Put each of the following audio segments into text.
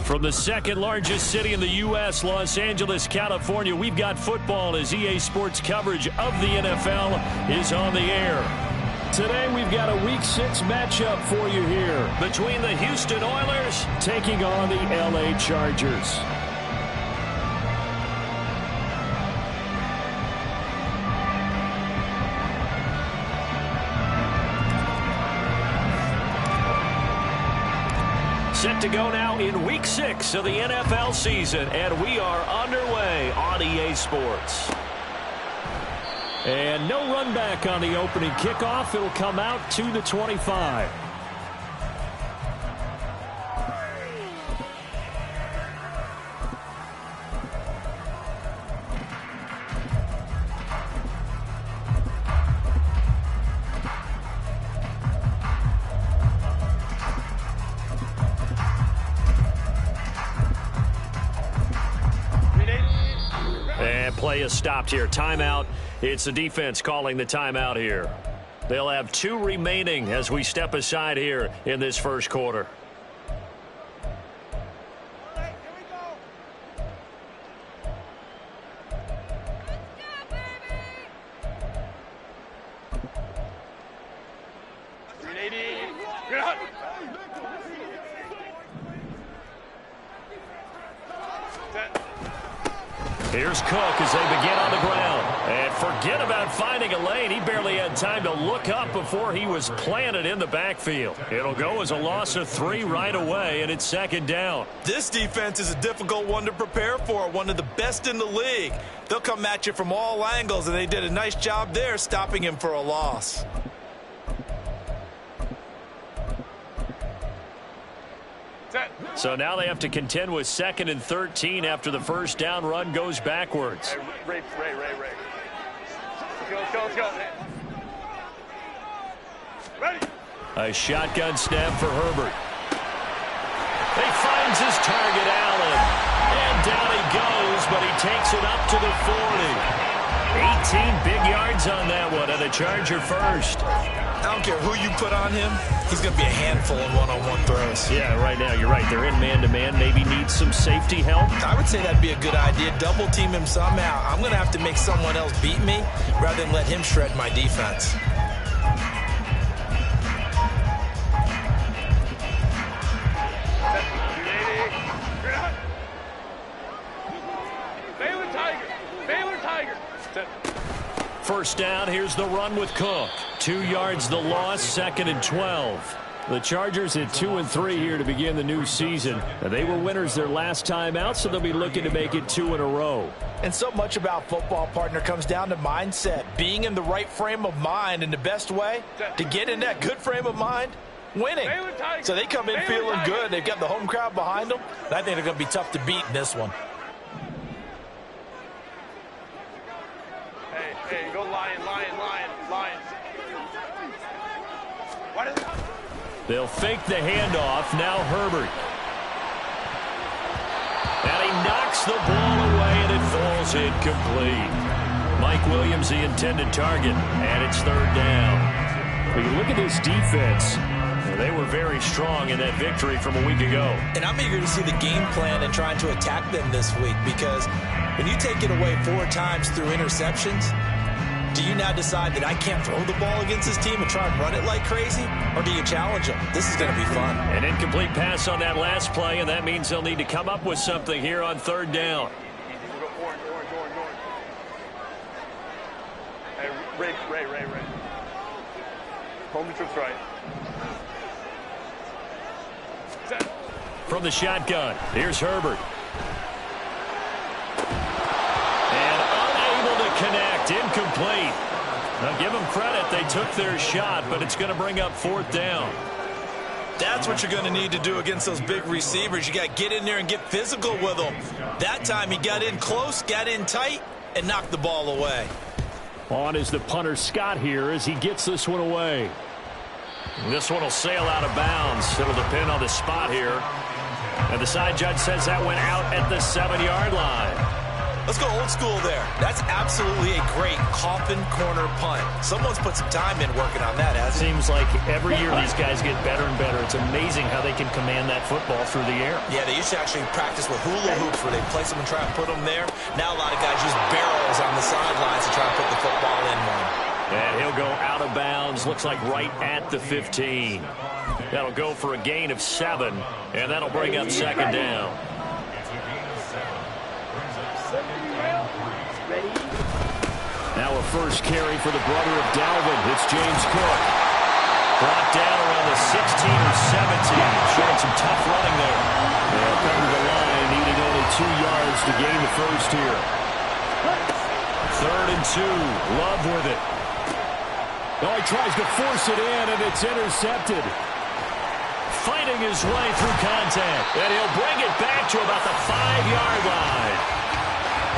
From the second largest city in the U.S., Los Angeles, California, we've got football as EA Sports coverage of the NFL is on the air. Today we've got a Week 6 matchup for you here between the Houston Oilers taking on the LA Chargers. Set to go now in Week 6 of the NFL season, and we are underway on EA Sports. And no run back on the opening kickoff. It'll come out to the 25. Play is stopped here. Timeout. It's the defense calling the timeout here. They'll have 2 remaining as we step aside here in this first quarter. Here's Cook as they begin on the ground. And forget about finding a lane. He barely had time to look up before he was planted in the backfield. It'll go as a loss of 3 right away, and it's second down. This defense is a difficult one to prepare for, one of the best in the league. They'll come at you from all angles, and they did a nice job there stopping him for a loss. So now they have to contend with 2nd and 13 after the first down run goes backwards. Ray. Let's go. Ready. A shotgun snap for Herbert. He finds his target, Allen. And down he goes, but he takes it up to the 40. 18 big yards on that one, and a Charger first. I don't care who you put on him. He's going to be a handful in one-on-one throws. Yeah, right now, you're right. They're in man-to-man. Maybe needs some safety help. I would say that'd be a good idea. Double team him somehow. I'm going to have to make someone else beat me rather than let him shred my defense. Baylor Tiger. First down, here's the run with Cook. 2 yards the loss, 2nd and 12. The Chargers at 2-3 here to begin the new season. They were winners their last time out, so they'll be looking to make it 2 in a row. And so much about football, partner, comes down to mindset. Being in the right frame of mind, and the best way to get in that good frame of mind, winning. So they come in feeling good. They've got the home crowd behind them. And I think they're going to be tough to beat in this one. Hey, go Lion. What is that? They'll fake the handoff. Now Herbert. And he knocks the ball away, and it falls incomplete. Mike Williams, the intended target, and it's 3rd down. When you look at this defense, they were very strong in that victory from a week ago. And I'm eager to see the game plan and trying to attack them this week, because when you take it away 4 times through interceptions, do you now decide that I can't throw the ball against this team and try and run it like crazy? Or do you challenge them? This is going to be fun. An incomplete pass on that last play, and that means they'll need to come up with something here on 3rd down. Orange. Hey, Ray. Home the troops right. Set. From the shotgun, here's Herbert. Connect, incomplete. Now give them credit, they took their shot, but it's going to bring up 4th down. That's what you're going to need to do against those big receivers. You got to get in there and get physical with them. That time he got in close, got in tight, and knocked the ball away. On is the punter Scott here as he gets this one away. And this one will sail out of bounds. It'll depend on the spot here. And the side judge says that went out at the 7-yard line. Let's go old school there. That's absolutely a great coffin corner punt. Someone's put some time in working on that, hasn't it? Seems like every year these guys get better and better. It's amazing how they can command that football through the air. Yeah, they used to actually practice with hula hoops where they place them and try and put them there. Now a lot of guys use barrels on the sidelines to try and put the football in one. And he'll go out of bounds, looks like right at the 15. That'll go for a gain of 7, and that'll bring up second down. Now a first carry for the brother of Dalvin. It's James Cook. Brought down around the 16 or 17. Showing some tough running there. They'll come to the line, needing only 2 yards to gain the first here. 3rd and 2. Love with it. Oh, he tries to force it in, and it's intercepted. Fighting his way through contact. And he'll bring it back to about the 5-yard line.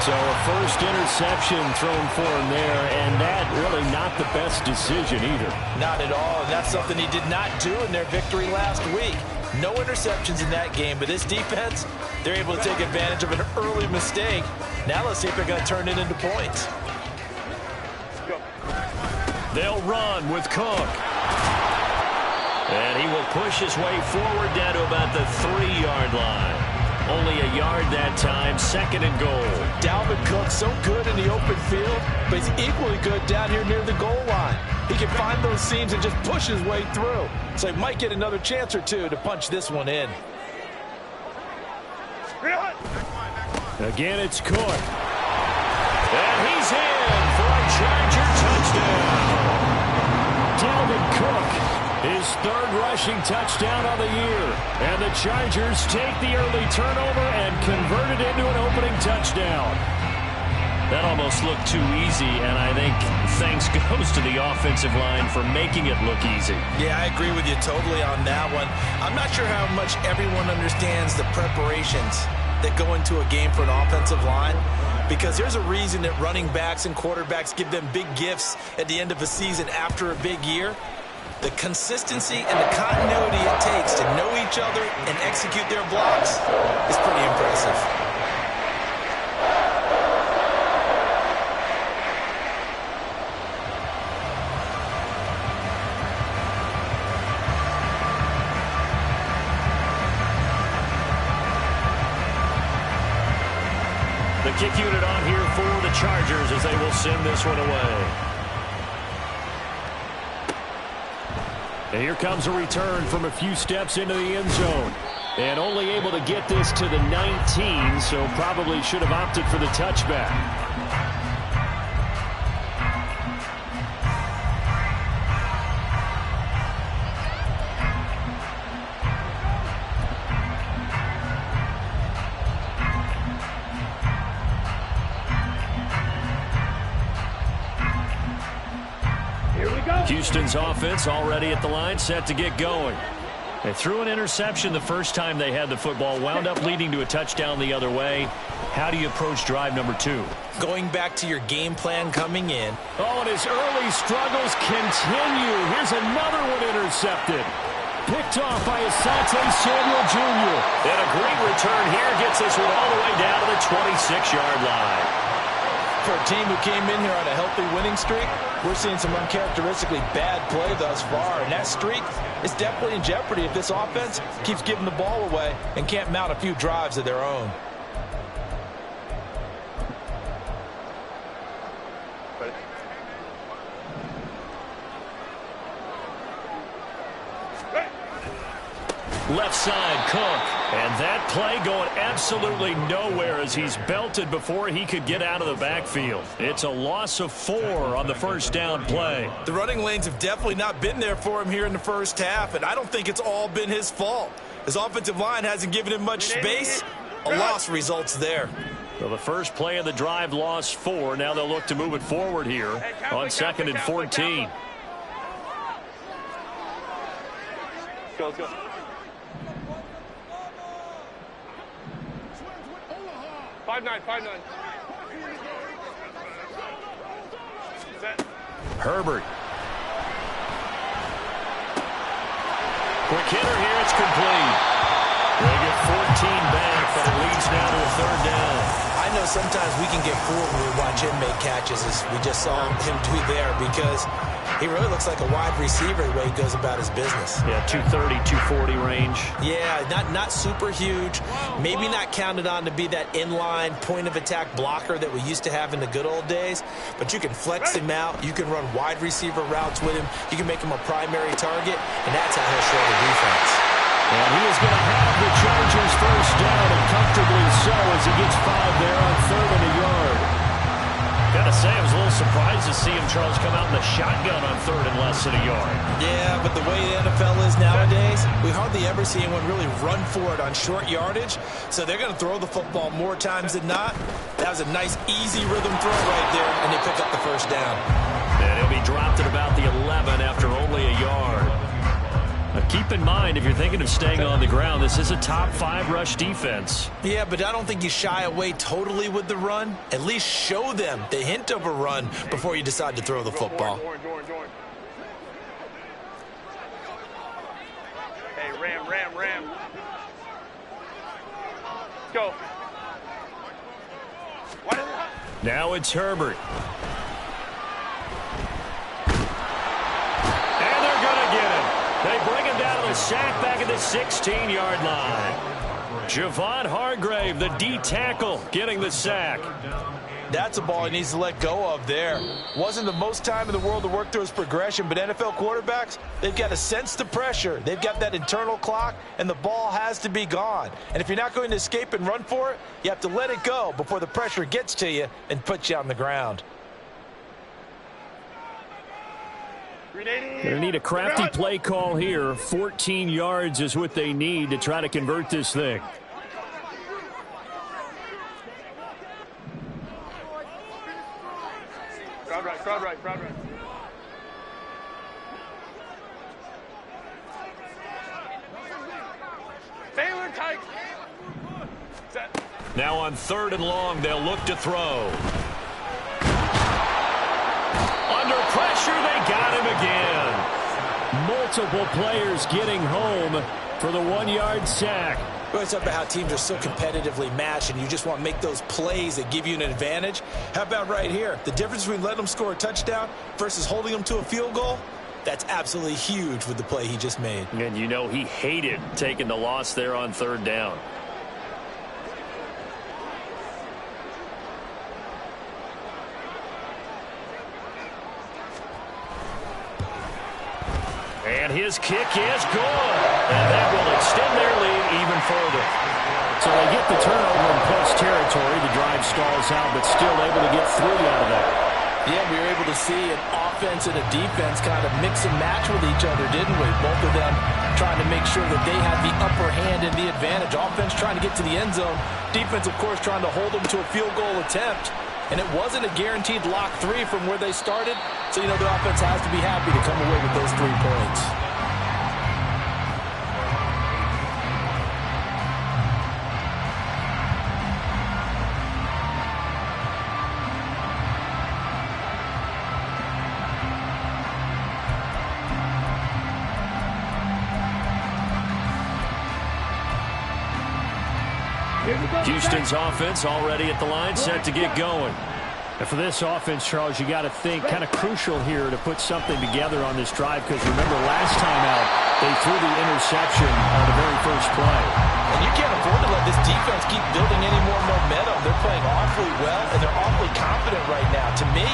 So a first interception thrown for him there, and that really not the best decision either. Not at all, and that's something he did not do in their victory last week. No interceptions in that game, but this defense, they're able to take advantage of an early mistake. Now let's see if they're going to turn it into points. They'll run with Cook. And he will push his way forward down to about the 3-yard line. Only a yard that time, 2nd and goal. Dalvin Cook so good in the open field, but he's equally good down here near the goal line. He can find those seams and just push his way through. So he might get another chance or two to punch this one in. Again, it's Cook. And he's in for a Charger touchdown. Dalvin Cook. His 3rd rushing touchdown of the year. And the Chargers take the early turnover and convert it into an opening touchdown. That almost looked too easy, and I think thanks goes to the offensive line for making it look easy. Yeah, I agree with you totally on that one. I'm not sure how much everyone understands the preparations that go into a game for an offensive line, because there's a reason that running backs and quarterbacks give them big gifts at the end of a season after a big year. The consistency and the continuity it takes to know each other and execute their blocks is pretty impressive. The kick unit on here for the Chargers as they will send this one away. And here comes a return from a few steps into the end zone. And only able to get this to the 19, so probably should have opted for the touchback. Houston's offense already at the line, set to get going. They threw an interception the first time they had the football, wound up leading to a touchdown the other way. How do you approach drive number 2? Going back to your game plan coming in. Oh, and his early struggles continue. Here's another one intercepted. Picked off by Asante Samuel Jr. And a great return here gets this one all the way down to the 26-yard line. For a team who came in here on a healthy winning streak, we're seeing some uncharacteristically bad play thus far. And that streak is definitely in jeopardy if this offense keeps giving the ball away and can't mount a few drives of their own. Left side, Cook. And that play going absolutely nowhere as he's belted before he could get out of the backfield. It's a loss of 4 on the first down play. The running lanes have definitely not been there for him here in the first half, and I don't think it's all been his fault. His offensive line hasn't given him much space. A loss results there. So the first play of the drive lost 4. Now they'll look to move it forward here on 2nd and 14. Let's go. 5-9. Set. Herbert. Quick hitter here. It's complete. They get 14 back, but it leads now to a 3rd down. I know sometimes we can get fooled when we watch him make catches, as we just saw him do there, because he really looks like a wide receiver the way he goes about his business. Yeah, 230, 240 range. Yeah, not super huge. Maybe not counted on to be that inline point-of-attack blocker that we used to have in the good old days, but you can flex him out. You can run wide receiver routes with him. You can make him a primary target, and that's how he'll show the defense. And he is going to have the Chargers first down, and comfortably so, as he gets 5 there on 3rd and a yard. Gotta say, I was a little surprised to see him, Charles, come out in the shotgun on 3rd and less than a yard. Yeah, but the way the NFL is nowadays, we hardly ever see anyone really run for it on short yardage, so they're going to throw the football more times than not. That was a nice, easy rhythm throw right there, and they pick up the first down. And he'll be dropped at about the 11 after only a yard. Now keep in mind, if you're thinking of staying on the ground, this is a top 5 rush defense. Yeah, but I don't think you shy away totally with the run. At least show them the hint of a run before you decide to throw the football. Hey, ram. Let's go. Now it's Herbert. And they're going to get him. They bring him down to the sack back at the 16-yard line. Javon Hargrave, the D tackle, getting the sack. That's a ball he needs to let go of there. Wasn't the most time in the world to work through his progression, but NFL quarterbacks, they've got to sense the pressure. They've got that internal clock, and the ball has to be gone. And if you're not going to escape and run for it, you have to let it go before the pressure gets to you and puts you on the ground. Going to need a crafty play call here. 14 yards is what they need to try to convert this thing. Crowd right. Taylor tight. Set. Now on 3rd and long, they'll look to throw. Under pressure, they got him again. Multiple players getting home for the 1-yard sack. Well, it's about how teams are so competitively matched, and you just want to make those plays that give you an advantage. How about right here? The difference between letting them score a touchdown versus holding them to a field goal, that's absolutely huge with the play he just made. And you know he hated taking the loss there on 3rd down. And his kick is good. And that will extend their lead even further. So they get the turnover in close territory. The drive stalls out, but still able to get 3 out of that. Yeah, we were able to see an offense and a defense kind of mix and match with each other, didn't we? Both of them trying to make sure that they had the upper hand and the advantage. Offense trying to get to the end zone. Defense, of course, trying to hold them to a field goal attempt. And it wasn't a guaranteed lock 3 from where they started. So, you know, the offense has to be happy to come away with those 3 points. Houston's offense already at the line, set to get going. And for this offense, Charles, you got to think kind of crucial here to put something together on this drive, because remember last time out, they threw the interception on the very first play. And you can't afford to let this defense keep building any more momentum. They're playing awfully well, and they're awfully confident right now. To me,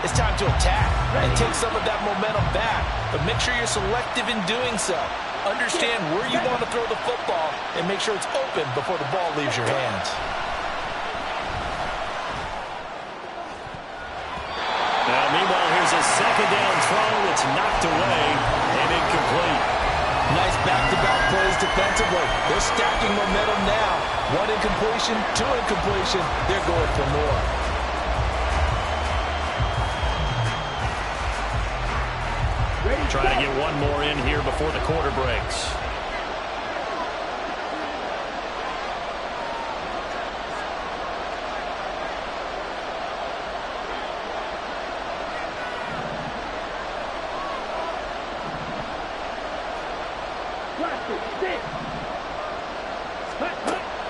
it's time to attack and take some of that momentum back. But make sure you're selective in doing so. Understand where you want to throw the football and make sure it's open before the ball leaves your hands. Now, meanwhile, here's a 2nd down throw that's knocked away and incomplete. Nice back-to-back plays defensively. They're stacking momentum now. 1 incompletion, 2 incompletion. They're going for more. Trying to get one more in here before the quarter breaks.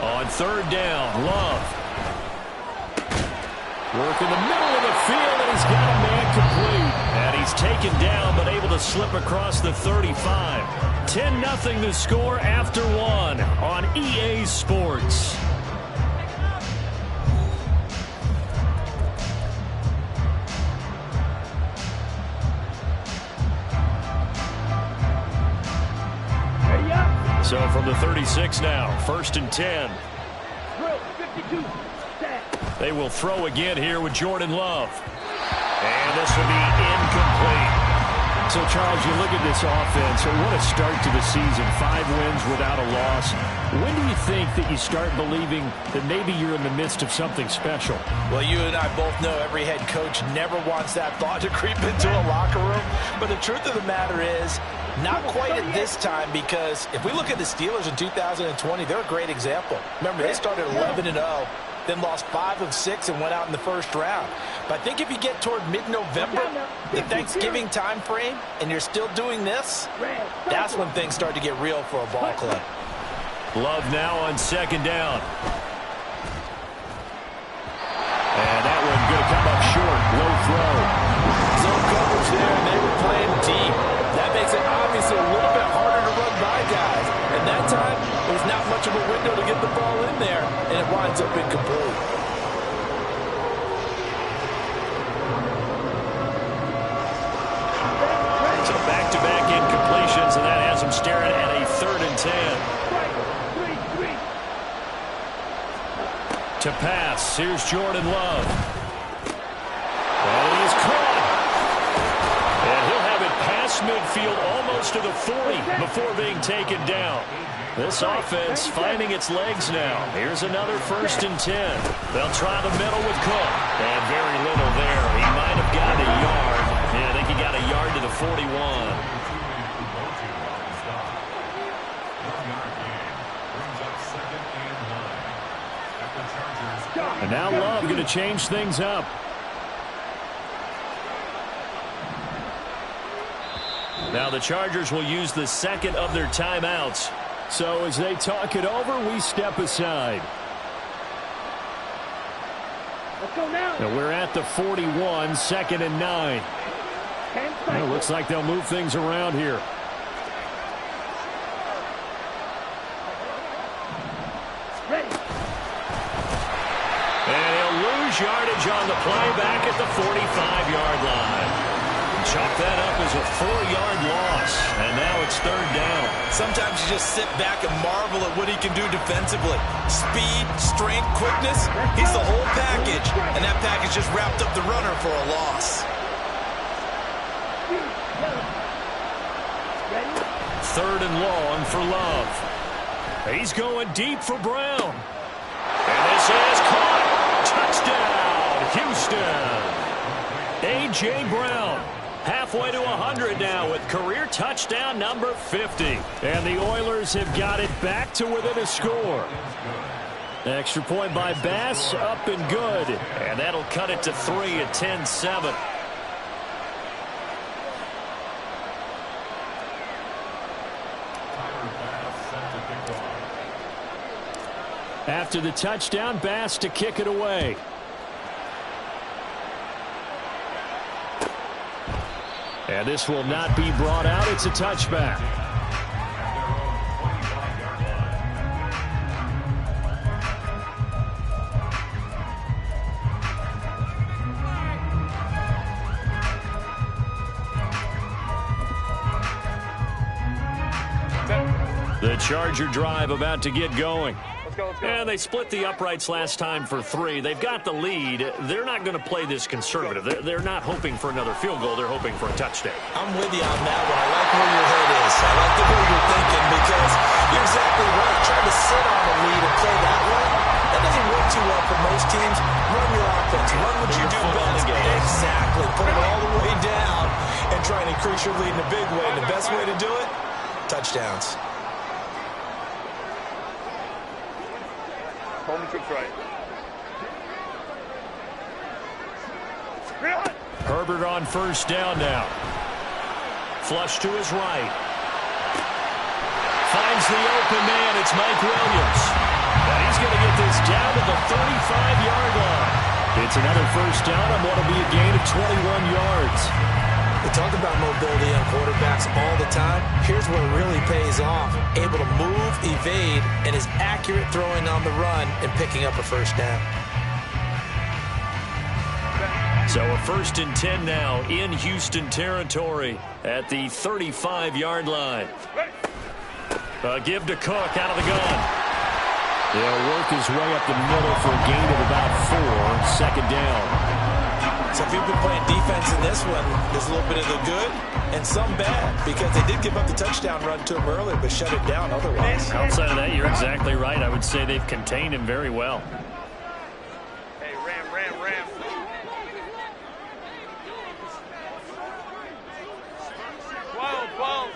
On 3rd down, Love. Work in the middle of the field, and he's got a man complete. And he's taken down, but able to slip across the 35. 10-0 the score after one on EA Sports. So from the 36 now, 1st and 10. They will throw again here with Jordan Love. And this will be incomplete. So, Charles, you look at this offense, what a start to the season. 5 wins without a loss. When do you think that you start believing that maybe you're in the midst of something special? Well, you and I both know every head coach never wants that thought to creep into a locker room. But the truth of the matter is, not quite at this time, because if we look at the Steelers in 2020, they're a great example. Remember, they started 11-0. Then lost 5 of 6 and went out in the first round. But I think if you get toward mid-November, the Thanksgiving time frame, and you're still doing this, that's when things start to get real for a ball club. Love now on 2nd down. And that one going to come up short. Low throw. Zone coverage there, and they were playing deep. That makes it obviously a little bit harder to run by guys. And that time, there's not much of a window to get the ball in there, and it winds up incomplete. So back-to-back incompletions, and that has them staring at a 3rd and 10. To pass, here's Jordan Love. And he's caught. And he'll have it past midfield almost to the 40 before being taken down. This offense finding its legs now. Here's another 1st and 10. They'll try the middle with Cook. And very little there. He might have got a yard. Yeah, I think he got a yard to the 41. And now Love going to change things up. Now the Chargers will use the 2nd of their timeouts. So as they talk it over, we step aside. Let's go now. Now we're at the 41, 2nd and 9. Well, looks like they'll move things around here. Ready. And he'll lose yardage on the play back at the 45-yard line. Chalk that up as a 4-yard loss. And now it's 3rd down. Sometimes you just sit back and marvel at what he can do defensively. Speed, strength, quickness. He's the whole package. And that package just wrapped up the runner for a loss. 3rd and long for Love. He's going deep for Brown. And this is caught. Touchdown, Houston. A.J. Brown. Halfway to 100 now with career touchdown number 50. And the Oilers have got it back to within a score. Extra point by Bass, up and good. And that'll cut it to 3 at 10-7. After the touchdown, Bass to kick it away. And this will not be brought out. It's a touchback. The Charger drive about to get going. Let's go. And they split the uprights last time for 3. They've got the lead. They're not going to play this conservative. They're not hoping for another field goal. They're hoping for a touchdown. I'm with you on that one. I like where your head is. I like the way you're thinking, because you're exactly right. Trying to sit on the lead and play that way, that doesn't work too well for most teams. Run your offense. Run what you do best. Exactly. Put it all the way down and try and increase your lead in a big way. And the best way to do it, touchdowns. Coleman trips right. Herbert on 1st down now. Flush to his right. Finds the open man. It's Mike Williams. And he's going to get this down to the 35-yard line. It's another first down on what will be a gain of 21 yards. We talk about mobility on quarterbacks all the time. Here's where it really pays off. Able to move, evade, and is accurate throwing on the run and picking up a first down. So a 1st and 10 now in Houston territory at the 35-yard line. Give to Cook out of the gun. He'll work his way up the middle for a gain of about 4, 2nd down. So if you've been playing defense in this one, there's a little bit of the good and some bad, because they did give up the touchdown run to him earlier, but shut it down otherwise. Outside of that, you're exactly right. I would say they've contained him very well. Hey, Ram. 12.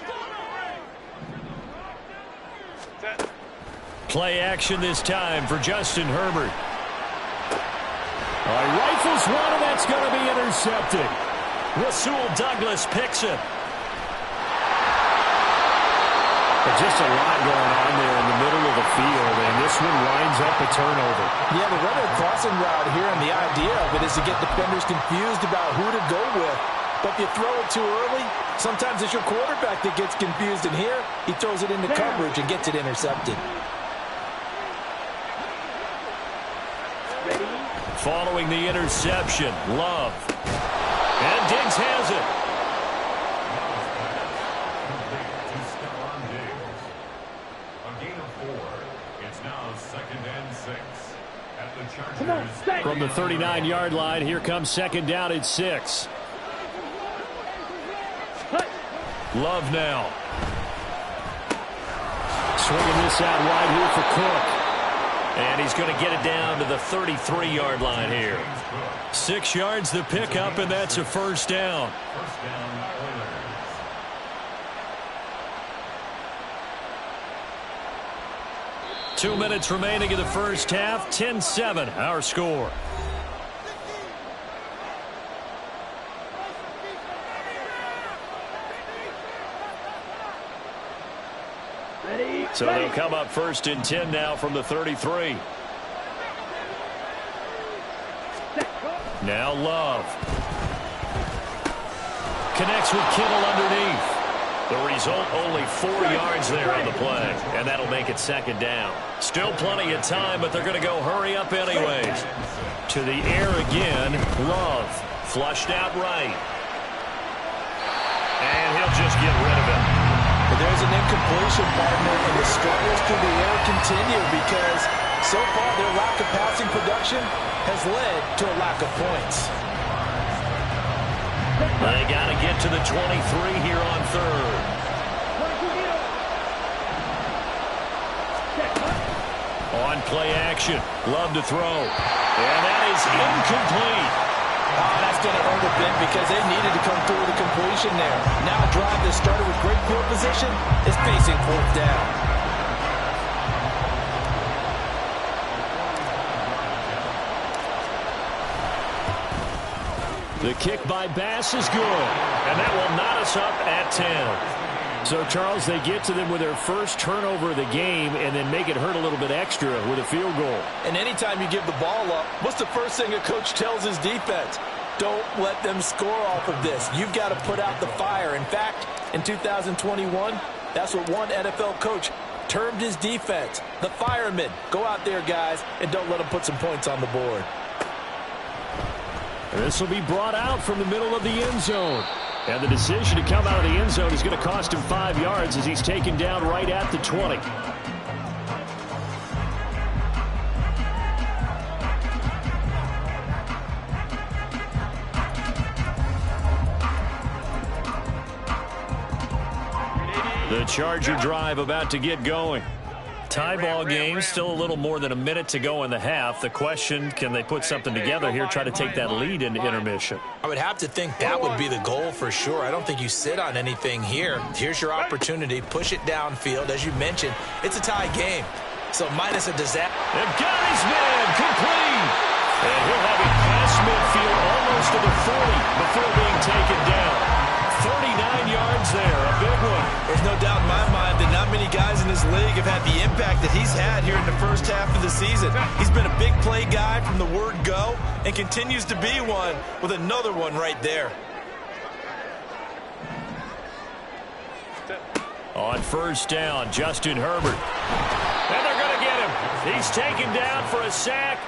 Set. Play action this time for Justin Herbert. Rifles one, and that's going to be intercepted. Rasul Douglas picks it. But just a lot going on there in the middle of the field, and this one winds up a turnover. Yeah, the runner crossing route here, and the idea of it is to get defenders confused about who to go with. But if you throw it too early, sometimes it's your quarterback that gets confused, and here he throws it into coverage and gets it intercepted. Following the interception, Love. And Diggs has it. A gain of 4. It's now 2nd and 6 at the Chargers. From the 39-yard line, here comes 2nd down at 6. Love now. Swinging this out wide here for Cook. And he's going to get it down to the 33-yard line here. 6 yards the pickup, and that's a first down. First down, Oilers. 2 minutes remaining in the first half. 10-7, our score. So they'll come up 1st and 10 now from the 33. Now Love. Connects with Kittle underneath. The result, only 4 yards there on the play. And that'll make it 2nd down. Still plenty of time, but they're going to go hurry up anyways. To the air again. Love. Flushed out right. And he'll just get rid of it. But there's an incompletion, partner, and the struggles through the air continue because so far their lack of passing production has led to a lack of points. They got to get to the 23 here on 3rd. On play action, Love to throw. And that is incomplete. That's going to hurt a bit because they needed to come through with a completion there. Now a drive that started with great field position is facing 4th down. The kick by Bass is good, and that will knot us up at 10. So, Charles, they get to them with their first turnover of the game and then make it hurt a little bit extra with a field goal. And anytime you give the ball up, what's the first thing a coach tells his defense? Don't let them score off of this. You've got to put out the fire. In fact, in 2021, that's what one NFL coach termed his defense. The firemen. Go out there, guys, and don't let them put some points on the board. This will be brought out from the middle of the end zone. And the decision to come out of the end zone is going to cost him 5 yards as he's taken down right at the 20. The Charger drive about to get going. Tie ball game, still a little more than a minute to go in the half. The question, can they put something together here, try to take that lead into intermission? I would have to think that would be the goal for sure. I don't think you sit on anything here. Here's your opportunity. Push it downfield. As you mentioned, it's a tie game. So minus a disaster. And got his man complete. And he'll have it past midfield almost to the 40 before being taken down. 39 yards there, a big one. There's no doubt in my mind that not many guys in this league have had the impact that he's had here in the first half of the season. He's been a big play guy from the word go and continues to be one with another one right there. On first down, Justin Herbert. And they're going to get him. He's taken down for a sack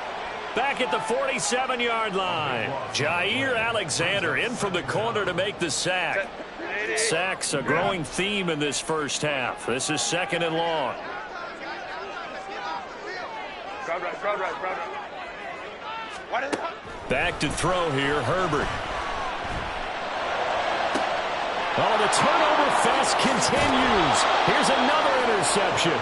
back at the 47-yard line. Jair Alexander in from the corner to make the sack. Sacks a growing theme in this first half. This is second and long. Back to throw here, Herbert. Oh, the turnover fest continues. Here's another interception.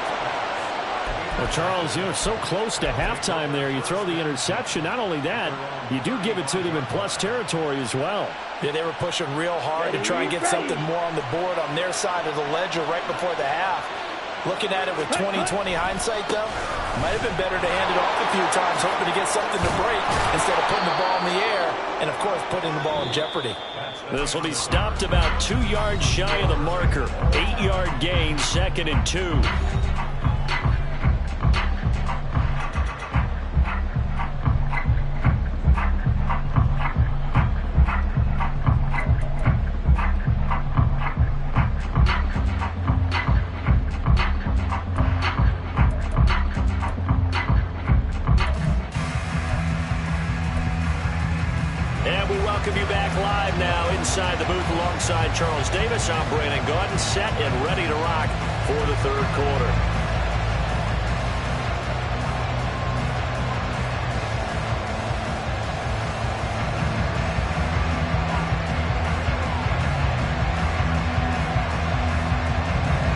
Well, Charles, you know, so close to halftime there. You throw the interception. Not only that, you do give it to them in plus territory as well. Yeah, they were pushing real hard to try and get something more on the board on their side of the ledger right before the half. Looking at it with 20/20 hindsight, though, might have been better to hand it off a few times, hoping to get something to break instead of putting the ball in the air and, of course, putting the ball in jeopardy. This will be stopped about 2 yards shy of the marker. 8-yard gain, 2nd and 2. Inside the booth alongside Charles Davis, I'm Brandon Gaudin, set and ready to rock for the third quarter.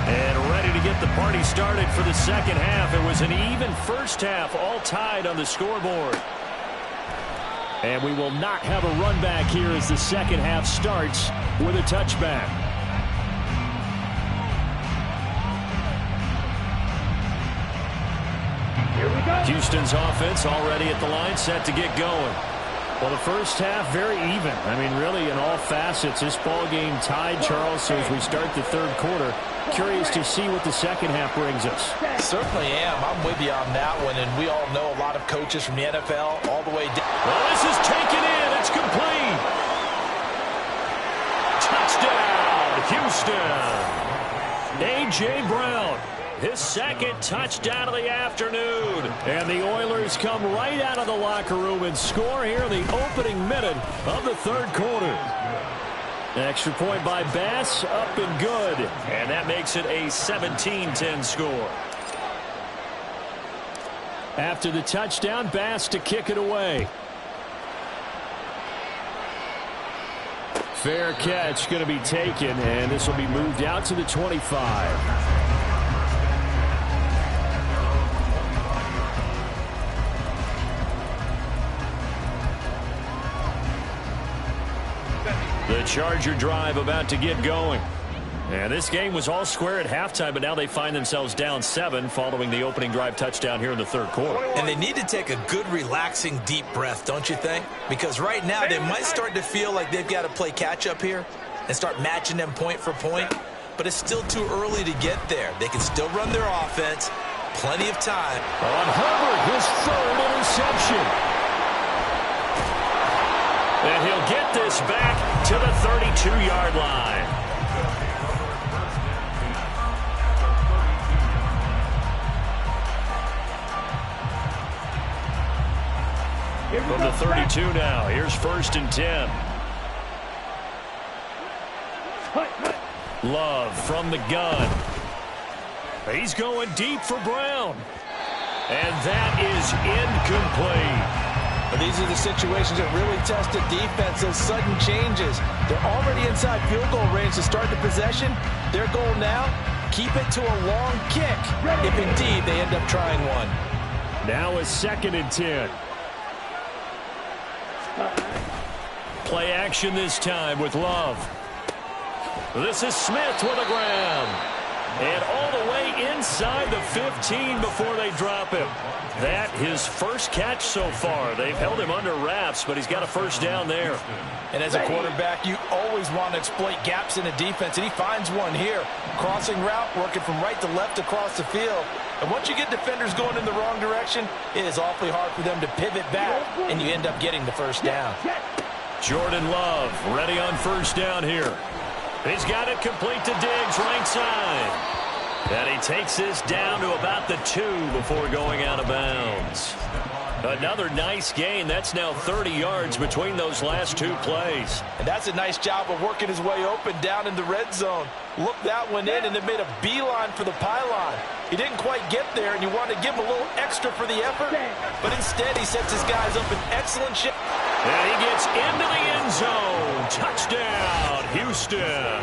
And ready to get the party started for the second half. It was an even first half, all tied on the scoreboard. And we will not have a run back here as the second half starts with a touchback. Here we go. Houston's offense already at the line, set to get going. Well, the first half, very even. I mean, really, in all facets, this ball game tied, Charles. So as we start the third quarter, curious to see what the second half brings us. Certainly am. I'm with you on that one, and we all know a lot of coaches from the NFL all the way down. Well, this is taken in. It's complete. Touchdown, Houston. A.J. Brown, his second touchdown of the afternoon. And the Oilers come right out of the locker room and score here in the opening minute of the third quarter. Extra point by Bass, up and good. And that makes it a 17-10 score. After the touchdown, Bass to kick it away. Fair catch going to be taken, and this will be moved out to the 25. The Charger drive about to get going. And this game was all square at halftime, but now they find themselves down 7 following the opening drive touchdown here in the third quarter. And they need to take a good, relaxing, deep breath, don't you think? Because right now they might start to feel like they've got to play catch-up here and start matching them point for point. But it's still too early to get there. They can still run their offense. Plenty of time. On Herbert, his third interception. And he'll get this back to the 32-yard line. From the 32 now, here's 1st and 10. Love from the gun. He's going deep for Brown. And that is incomplete. But these are the situations that really test a defense. Those sudden changes. They're already inside field goal range to start the possession. Their goal now, keep it to a long kick, if indeed they end up trying one. Now a 2nd and 10. Play action this time with Love. This is Smith with a grab. And all the way inside the 15 before they drop him. That his first catch so far. They've held him under wraps, but he's got a first down there. And as a quarterback, you always want to exploit gaps in a defense, and he finds one here. Crossing route, working from right to left across the field. And once you get defenders going in the wrong direction, it is awfully hard for them to pivot back, and you end up getting the first down. Jordan Love ready on first down here. He's got it complete to Diggs, right side. And he takes this down to about the 2 before going out of bounds. Another nice gain. That's now 30 yards between those last 2 plays. And that's a nice job of working his way open down in the red zone. Looked that one in and then made a beeline for the pylon. He didn't quite get there, and you want to give him a little extra for the effort. But instead, he sets his guys up in excellent shape. And he gets into the end zone. Touchdown, Houston.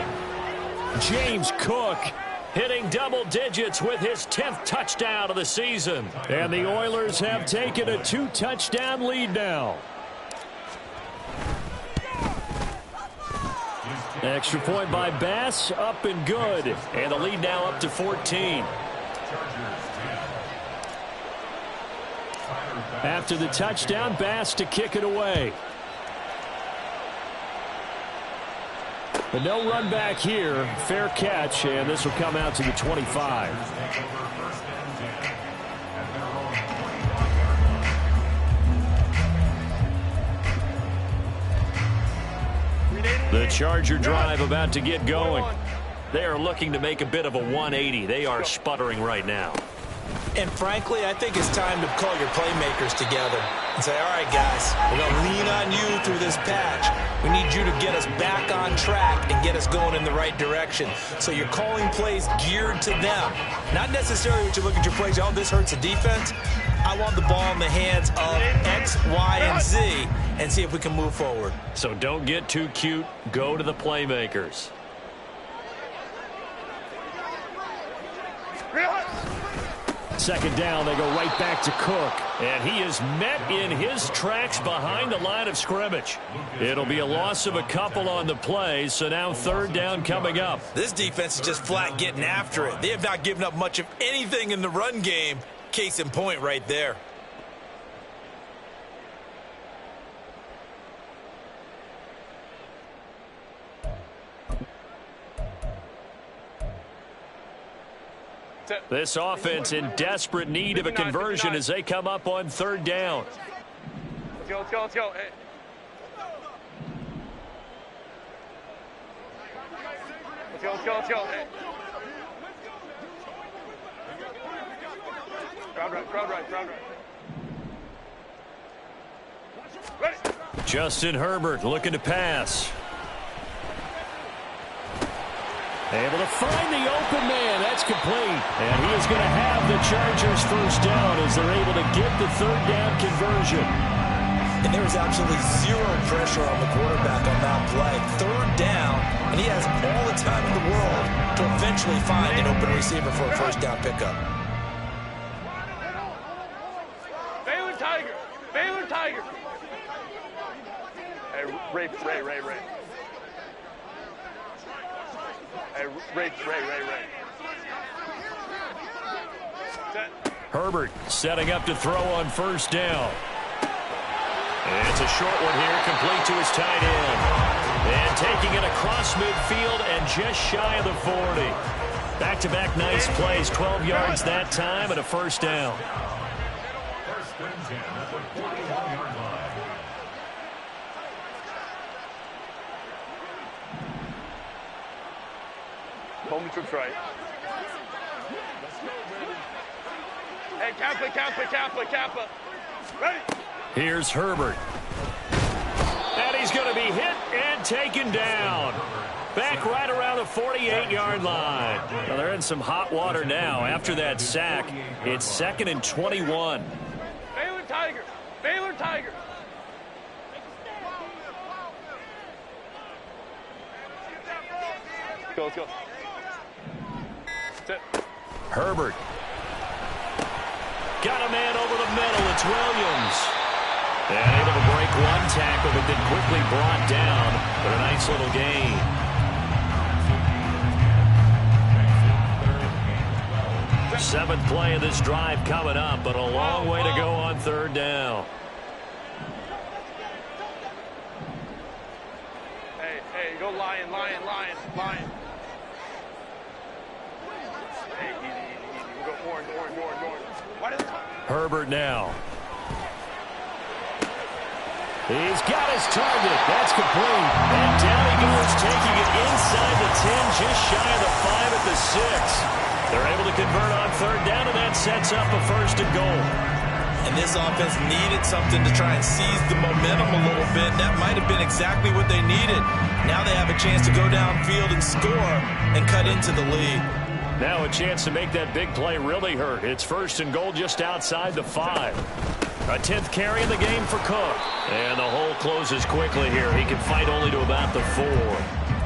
James Cook hitting double digits with his 10th touchdown of the season. And the Oilers have taken a 2-touchdown lead now. Extra point by Bass, up and good. And the lead now up to 14. After the touchdown, Bass to kick it away. But no run back here. Fair catch, and this will come out to the 25. The Charger drive about to get going. They are looking to make a bit of a 180. They are sputtering right now. And frankly, I think it's time to call your playmakers together and say, all right, guys, we're going to lean on you through this patch. We need you to get us back on track and get us going in the right direction. So you're calling plays geared to them. Not necessarily that you look at your plays, oh, this hurts the defense. I want the ball in the hands of X, Y, and Z and see if we can move forward. So don't get too cute. Go to the playmakers. Second down, they go right back to Cook. And he is met in his tracks behind the line of scrimmage. It'll be a loss of a couple on the play, so now third down coming up. This defense is just flat getting after it. They have not given up much of anything in the run game. Case in point right there. This offense in desperate need of a conversion as they come up on third down. Let's go, let's go, let's go. Hey. Let's go, let's go, let's go. Hey. Crowd right, crowd right, crowd right. Ready. Justin Herbert looking to pass. Able to find the open man. That's complete. And he is going to have the Chargers first down as they're able to get the third down conversion. And there was absolutely zero pressure on the quarterback on that play. Third down, and he has all the time in the world to eventually find an open receiver for a first down pickup. Baylor Tiger. Baylor Tiger. Hey, Ray. Hey, Ray. Herbert setting up to throw on first down. And it's a short one here, complete to his tight end. And taking it across midfield and just shy of the 40. Back-to-back nice plays, 12 yards that time and a first down. First and 10 at the 41-yard line. Home trips right. Hey, Kappa. Ready. Here's Herbert. And he's going to be hit and taken down. Back right around the 48-yard line. Well, they're in some hot water now. After that sack, it's 2nd and 21. Baylor Tiger. Baylor Tiger. Let's go. Herbert. Got a man over the middle. It's Williams. And able to break one tackle, but then quickly brought down. But a nice little gain. 7th play of this drive coming up, but a long way to go on 3rd down. Hey, go lion. Hey, easy. We go orange. Herbert now. He's got his target. That's complete. And down he goes, taking it inside the 10, just shy of the 5 at the 6. They're able to convert on 3rd down, and that sets up a 1st and goal. And this offense needed something to try and seize the momentum a little bit. That might have been exactly what they needed. Now they have a chance to go downfield and score and cut into the lead. Now a chance to make that big play really hurt. It's 1st and goal just outside the 5. A 10th carry in the game for Cook. And the hole closes quickly here. He can fight only to about the 4.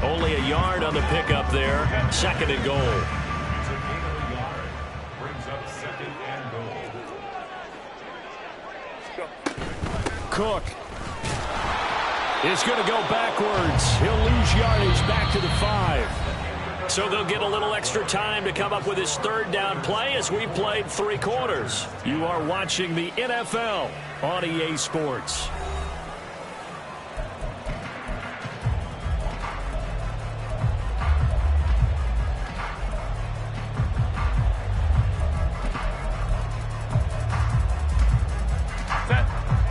Only a yard on the pickup there. 2nd and goal. It's a gain of a yard. Brings up 2nd and goal. Cook is going to go backwards. He'll lose yardage back to the 5. So they'll get a little extra time to come up with his 3rd down play as we've played 3 quarters. You are watching the NFL on EA Sports.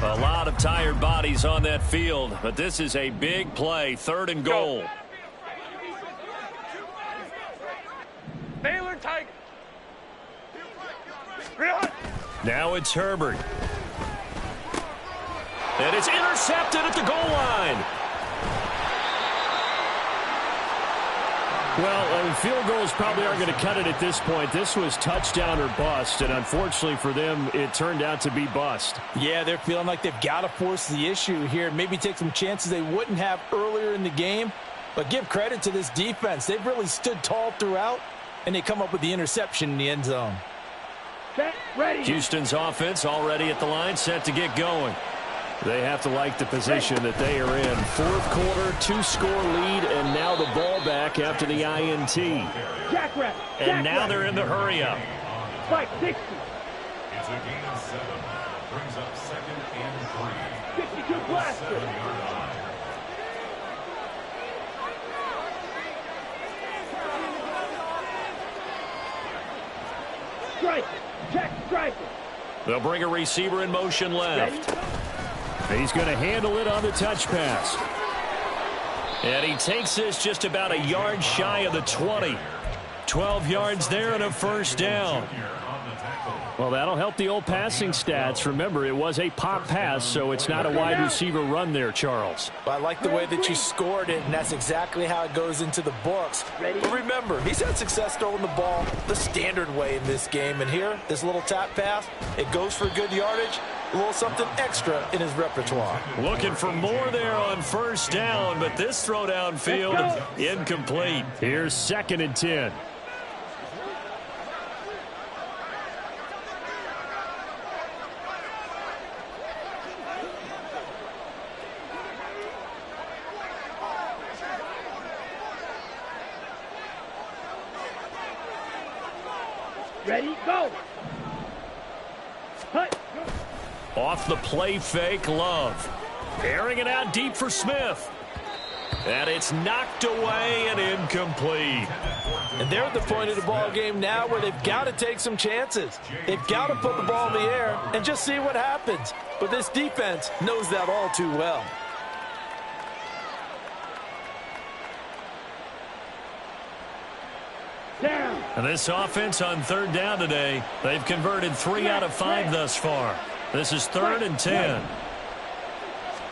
A lot of tired bodies on that field, but this is a big play. 3rd and goal. Baylor Tiger. Now it's Herbert. And it's intercepted at the goal line. Well, field goals probably aren't going to cut it at this point. This was touchdown or bust, and unfortunately for them, it turned out to be bust. Yeah, they're feeling like they've got to force the issue here. Maybe take some chances they wouldn't have earlier in the game. But give credit to this defense. They've really stood tall throughout, and they come up with the interception in the end zone. Set, ready. Houston's offense already at the line, set to get going. They have to like the position that they are in. 4th quarter, 2-score lead, and now the ball back after the INT. Jackrabbit. And now they're in the hurry-up. Spike 60. It's a gain of 7. Brings up 2nd and 3. 52 blaster. 7-yard line. Strike. Check striker. They'll bring a receiver in motion left. He's going to handle it on the touch pass. And he takes this just about a yard shy of the 20. 12 yards there and a 1st down. Well, that'll help the old passing stats. Remember, it was a pop pass, so it's not a wide receiver run there, Charles. Well, I like the way that you scored it, and that's exactly how it goes into the books. But remember, he's had success throwing the ball the standard way in this game. And here, this little tap pass, it goes for good yardage, a little something extra in his repertoire. Looking for more there on 1st down, but this throw downfield incomplete. Here's 2nd and 10. Ready, go. Hut. Off the play fake, Love. Airing it out deep for Smith. And it's knocked away and incomplete. And they're at the point of the ball game now where they've got to take some chances. They've got to put the ball in the air and just see what happens. But this defense knows that all too well. Down. And this offense on 3rd down today, they've converted 3 out of 5 thus far. This is 3rd and 10.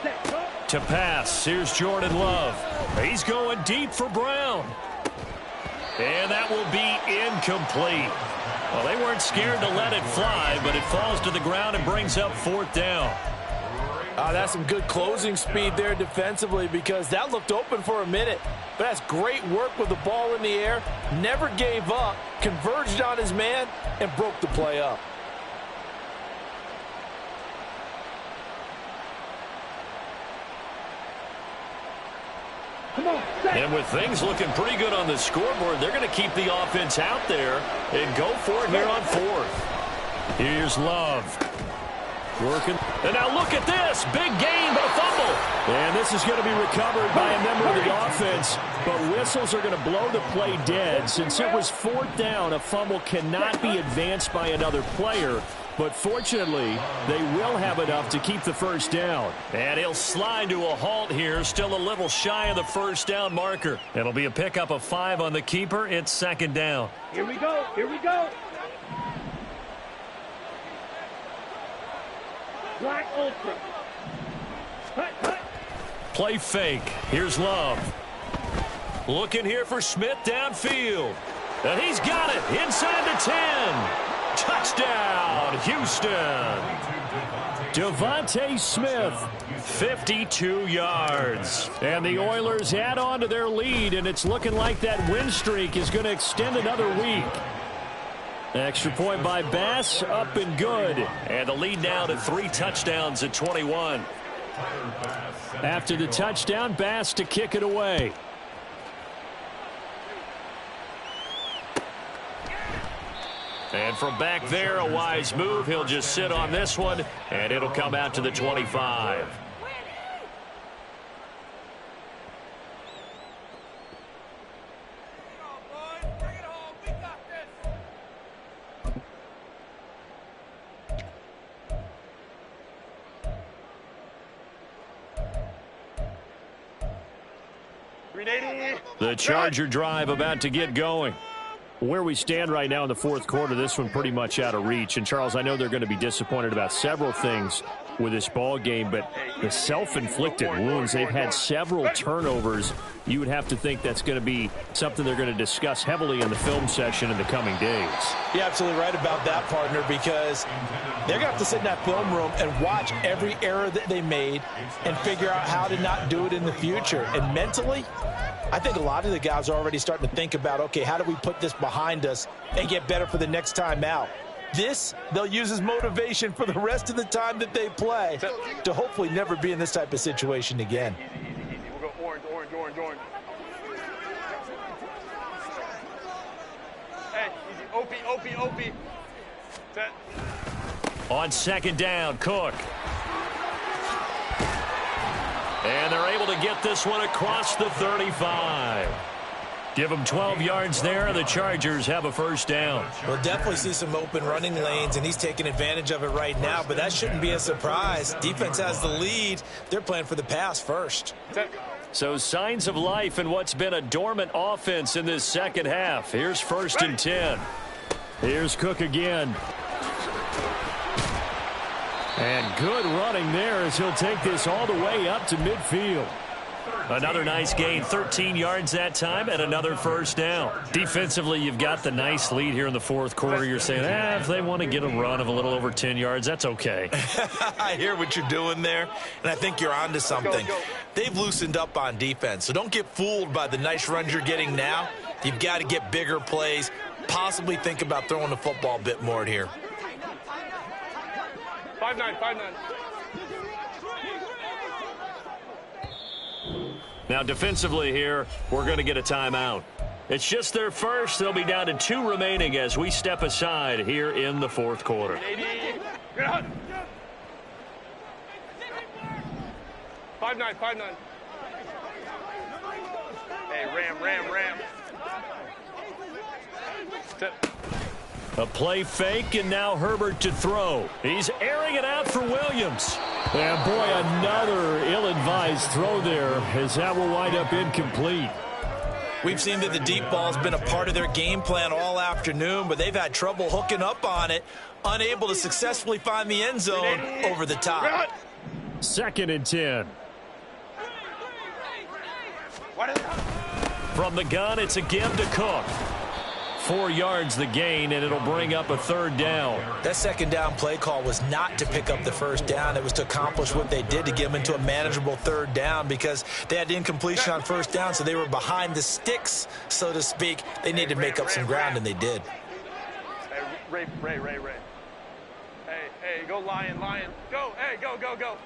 Set, go. To pass, here's Jordan Love. He's going deep for Brown. And that will be incomplete. Well, they weren't scared to let it fly, but it falls to the ground and brings up 4th down. That's some good closing speed there defensively, because that looked open for a minute. But that's great work with the ball in the air. Never gave up, converged on his man, and broke the play up. Come Come on, set. And with things looking pretty good on the scoreboard, they're going to keep the offense out there and go for it here on fourth. Here's Love. Working. And now look at this. Big gain, but a fumble. And this is going to be recovered by a member of the offense. But whistles are going to blow the play dead. Since it was fourth down, a fumble cannot be advanced by another player. But fortunately, they will have enough to keep the first down. And he'll slide to a halt here, still a little shy of the first down marker. It'll be a pickup of 5 on the keeper. It's second down. Here we go. Here we go. Black Ultra. Hut, hut. Play fake. Here's Love. Looking here for Smith downfield. And he's got it inside the 10. Touchdown, Houston. Devontae Smith, 52 yards. And the Oilers add on to their lead, and it's looking like that win streak is going to extend another week. Extra point by Bass, up and good. And the lead now to 3 touchdowns at 21. After the touchdown, Bass to kick it away. And from back there, a wise move. He'll just sit on this one, and it'll come out to the 25. The Charger drive about to get going. Where we stand right now in the fourth quarter, this one pretty much out of reach. And, Charles, I know they're going to be disappointed about several things with this ball game, but the self-inflicted wounds, they've had several turnovers. You would have to think that's going to be something they're going to discuss heavily in the film session in the coming days. You're absolutely right about that, partner, because they're going to have to sit in that film room and watch every error that they made and figure out how to not do it in the future. And mentally, I think a lot of the guys are already starting to think about, okay, how do we put this behind us and get better for the next time out? This, they'll use as motivation for the rest of the time that they play to hopefully never be in this type of situation again. Easy. We'll go orange. Hey, easy. OP. Set. On second down, Cook. And they're able to get this one across the 35. Give them 12 yards there, and the Chargers have a first down. We'll definitely see some open running lanes, and he's taking advantage of it right now, but that shouldn't be a surprise. Defense has the lead. They're playing for the pass first. So signs of life in what's been a dormant offense in this second half. Here's 1st and 10. Here's Cook again. And good running there as he'll take this all the way up to midfield. Another nice gain, 13 yards that time, and another first down. Defensively, you've got the nice lead here in the fourth quarter. You're saying, if they want to get a run of a little over 10 yards, that's okay. I hear what you're doing there, and I think you're onto something. They've loosened up on defense, so don't get fooled by the nice runs you're getting now. You've got to get bigger plays, possibly think about throwing the football a bit more here. 5-9. Now, defensively here, we're going to get a timeout. It's just their first. They'll be down to 2 remaining as we step aside here in the fourth quarter. 5-9. Hey, ram. Set. A play fake, and now Herbert to throw. He's airing it out for Williams. And, boy, another ill-advised throw there as that will wind up incomplete. We've seen that the deep ball's been a part of their game plan all afternoon, but they've had trouble hooking up on it, unable to successfully find the end zone over the top. 2nd and 10. From the gun, it's a give to Cook. 4 yards the gain, and it'll bring up a 3rd down. That second down play call was not to pick up the first down. It was to accomplish what they did to get them into a manageable 3rd down because they had incompletion on first down, so they were behind the sticks, so to speak. They needed to make up some ground, and they did. Hey, Ray. Hey, go Lion. Go. Hey, go.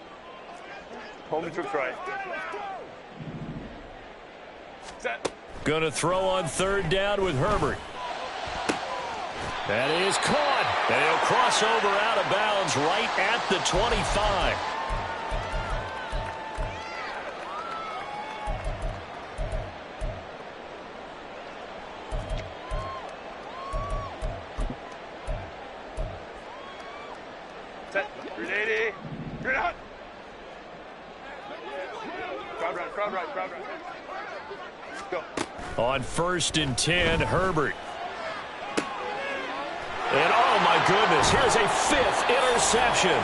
Home troops right. Set. Going to throw on 3rd down with Herbert. That is caught. And he'll cross over out of bounds right at the 25. Set. 380. You're not. Crowd right. Go. On 1st and 10, Herbert. And oh my goodness, here's a 5th interception.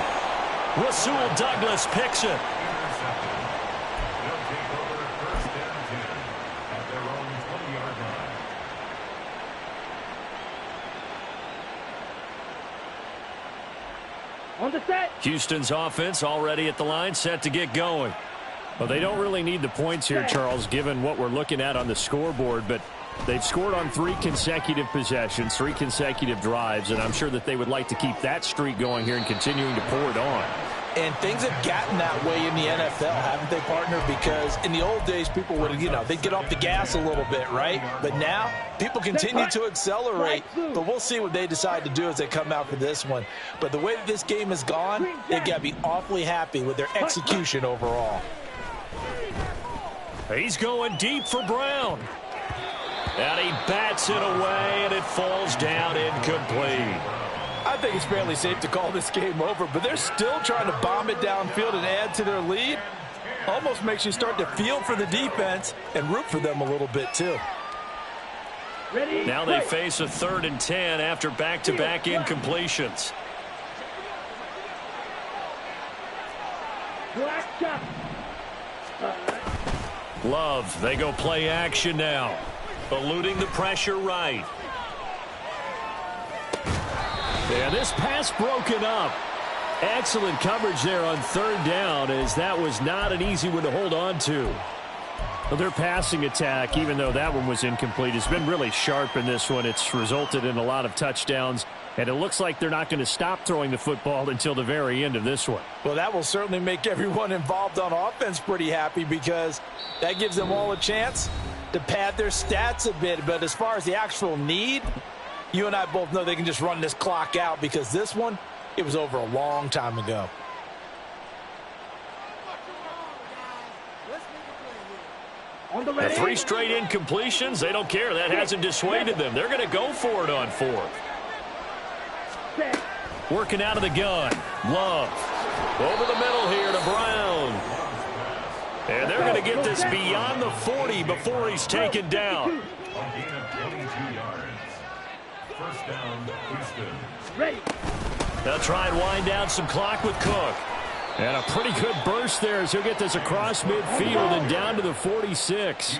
Rasul Douglas picks it. Intercepted. They'll take over 1st and 10 at their own 20-yard line. On the set. Houston's offense already at the line, set to get going. Well, they don't really need the points here, Charles, given what we're looking at on the scoreboard, but they've scored on 3 consecutive possessions, 3 consecutive drives, and I'm sure that they would like to keep that streak going here and continuing to pour it on. And things have gotten that way in the NFL, haven't they, partner? Because in the old days, people would, they'd get off the gas a little bit, right? But now, people continue to accelerate. But we'll see what they decide to do as they come out for this one. But the way that this game has gone, they've got to be awfully happy with their execution overall. He's going deep for Brown. And he bats it away, and it falls down incomplete. I think it's fairly safe to call this game over, but they're still trying to bomb it downfield and add to their lead. Almost makes you start to feel for the defense and root for them a little bit, too. Ready. Now they face a 3rd and 10 after back-to-back incompletions. Black shot. Love, they go play action now. Eluding the pressure right. And this pass broken up. Excellent coverage there on 3rd down, as that was not an easy one to hold on to. Well, their passing attack, even though that one was incomplete, has been really sharp in this one. It's resulted in a lot of touchdowns, and it looks like they're not going to stop throwing the football until the very end of this one. Well, that will certainly make everyone involved on offense pretty happy, because that gives them all a chance to pad their stats a bit. But as far as the actual need, you and I both know they can just run this clock out, because this one, it was over a long time ago. On the The ready. 3 straight incompletions, they don't care. That hasn't dissuaded them. They're going to go for it on 4th. Set. Working out of the gun. Love. Over the middle here to Brown. And they're going to get this beyond the 40 before he's taken down. A gain of 22 yards. 1st down, Houston. Ready. They'll try and wind down some clock with Cook. And a pretty good burst there as he'll get this across midfield and down to the 46.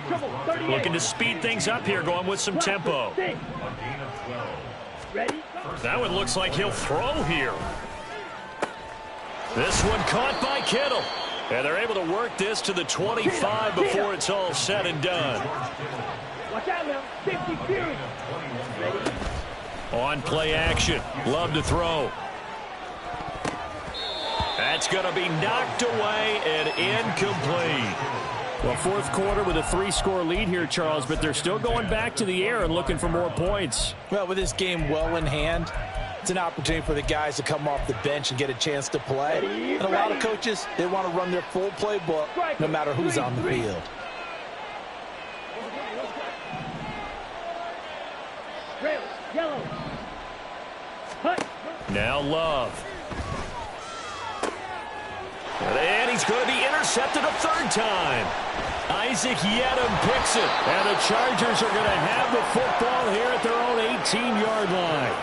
Looking to speed things up here, going with some tempo. A gain of 12. Ready. That one looks like he'll throw here. This one caught by Kittle. And they're able to work this to the 25 before it's all said and done. Watch out now. 50 period. On play action. Love to throw. That's going to be knocked away and incomplete. Well, 4th quarter with a 3-score lead here, Charles, but they're still going back to the air and looking for more points. Well, with this game well in hand, it's an opportunity for the guys to come off the bench and get a chance to play. And a lot of coaches, they want to run their full playbook no matter who's on the field. Red. Yellow. Hut. Now Love. And he's going to be intercepted a 3rd time. Isaac Yedem picks it. And the Chargers are going to have the football here at their own 18-yard line.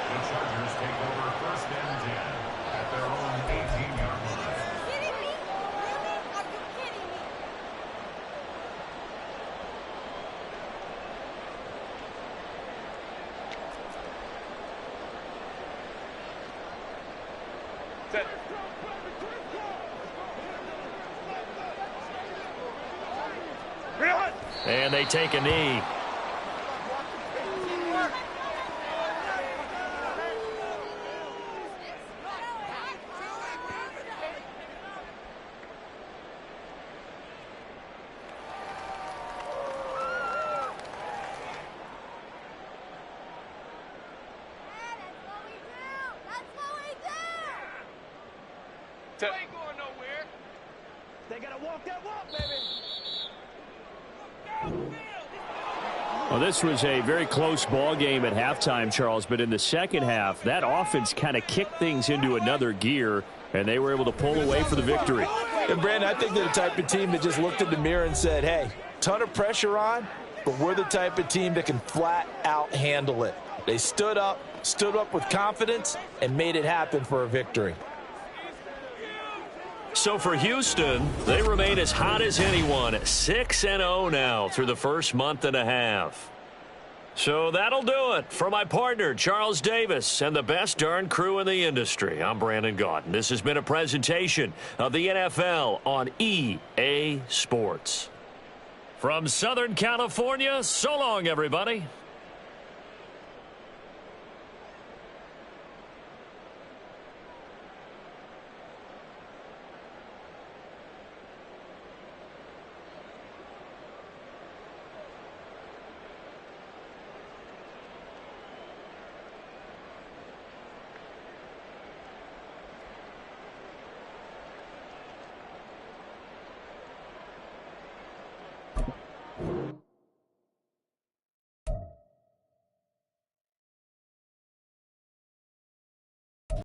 The Chargers take over 1st and 10 at their own 18-yard line. Kidding me? Really? Are you kidding me? Set. Real. And they take a knee. Set. ain't going nowhere. They gotta walk that walk, baby. Well, this was a very close ball game at halftime, Charles, but in the second half, that offense kind of kicked things into another gear, and they were able to pull away for the victory. And, Brandon, I think they're the type of team that just looked in the mirror and said, hey, ton of pressure on, but we're the type of team that can flat out handle it. They stood up with confidence, and made it happen for a victory. So for Houston, they remain as hot as anyone, 6-0 now through the first month and a half. So that'll do it. For my partner, Charles Davis, and the best darn crew in the industry, I'm Brandon Gaudin. This has been a presentation of the NFL on EA Sports. From Southern California, so long, everybody.